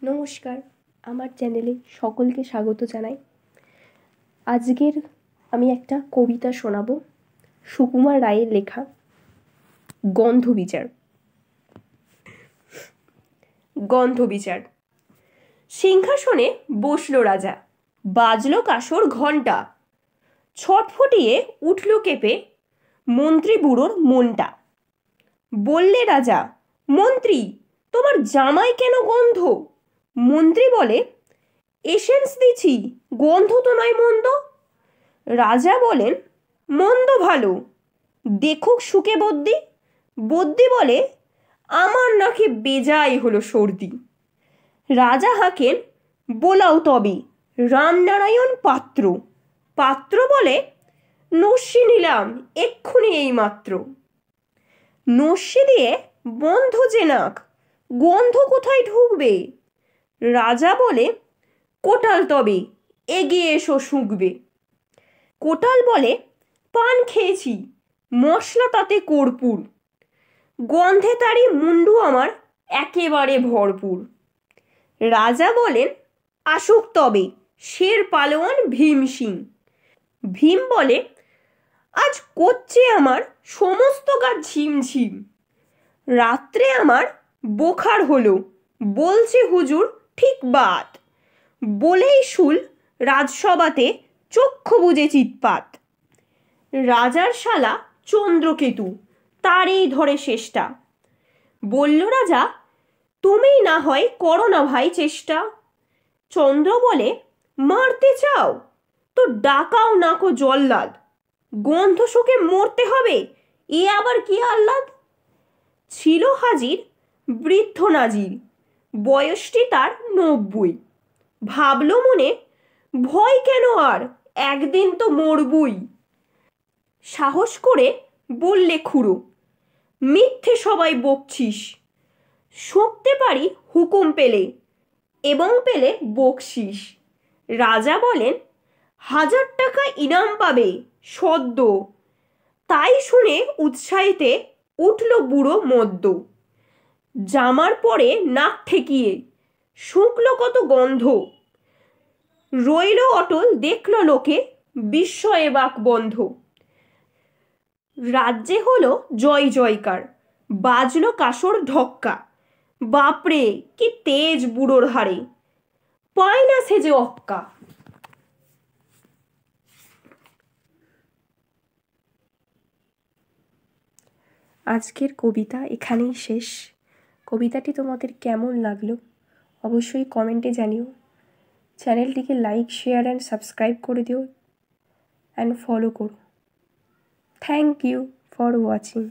নমস্কার, আমার চ্যানেলে সকলকে স্বাগত জানাই। আজকের আমি একটা কবিতা শোনাবো, সুকুমার রায়ের লেখা গন্ধবিচার। গন্ধবিচার। সিংহাসনে বসল রাজা, বাজল কাসর ঘণ্টা, ছটফটিয়ে উঠল কেঁপে মন্ত্রী বুড়োর মনটা। বললে রাজা, মন্ত্রী তোমার জামায় কেন গন্ধ? মন্ত্রী বলে, এসেন্স দিছি, গন্ধ তো নয় মন্দ। রাজা বলেন, মন্দ ভালো, দেখুক শুকে বদ্যি। বদ্যি বলে, আমার নাকে বেজায় হলো সর্দি। রাজা হাঁকেন, বোলাও তবে রামনারায়ণ পাত্র। পাত্র বলে, নস্যি নিলাম এক্ষুনি এই মাত্র। নস্যি দিয়ে বন্ধ যে নাক, গন্ধ কোথায় ঢুকবে? রাজা বলে, কোটাল তবে এগিয়ে এসো শুঁকবে। কোটাল বলে, পান খেয়েছি, মশলা তাতে কর্পূর, গন্ধে তারই মুন্ডু আমার একেবারে ভরপুর। রাজা বলেন, আসুক তবে শের পালোয়ান ভীম সিং। ভীম বলে, আজ করছে আমার সমস্ত গা ঝিমঝিম। রাত্রে আমার বোখার হলো, বলছে হুজুর ঠিক বাত। বলেই শুল রাজসভাতে চক্ষু বুজে চিৎপাত। রাজার শালা চন্দ্রকেতু, তারই ধরে শেষটা। বলল রাজা, তুমিই না হয় করো না ভাই চেষ্টা। চন্দ্র বলে, মারতে চাও তো ডাকাও নাকো জল্লাদ, গন্ধ শোকে মরতে হবে এ আবার কি আহ্লাদ। ছিল হাজির বৃদ্ধ নাজির, বয়সটি তার 90। ভাবল মনে, ভয় কেন আর, একদিন তো মরবই। সাহস করে বললে খুড়ো, মিথ্যে সবাই বকছিস, শুঁকতে পারি হুকুম পেলে এবং পেলে বকশিস। রাজা বলেন, 1000 টাকা ইনাম পাবে সদ্য। তাই শুনে উৎসাহিতে উঠল বুড়ো মদ্য। জামার পরে নাক ঠেকিয়ে শুঁকল কত গন্ধ। রইল অটল দেখল লোকে, বিস্ময়ে বাক বন্ধ। রাজ্যে হলো জয় জয়কার, বাজলো কাসর ঢক্কা। বাপরে কি তেজ বুড়োর হাড়ে, পায় না সেজে অক্কা। আজকের কবিতা এখানেই শেষ। কবিতাটি তোমাদের কেমন লাগলো অবশ্যই কমেন্টে জানিও। চ্যানেলটিকে লাইক, শেয়ার অ্যান্ড সাবস্ক্রাইব করে দিও অ্যান্ড ফলো করো। Thank you for watching.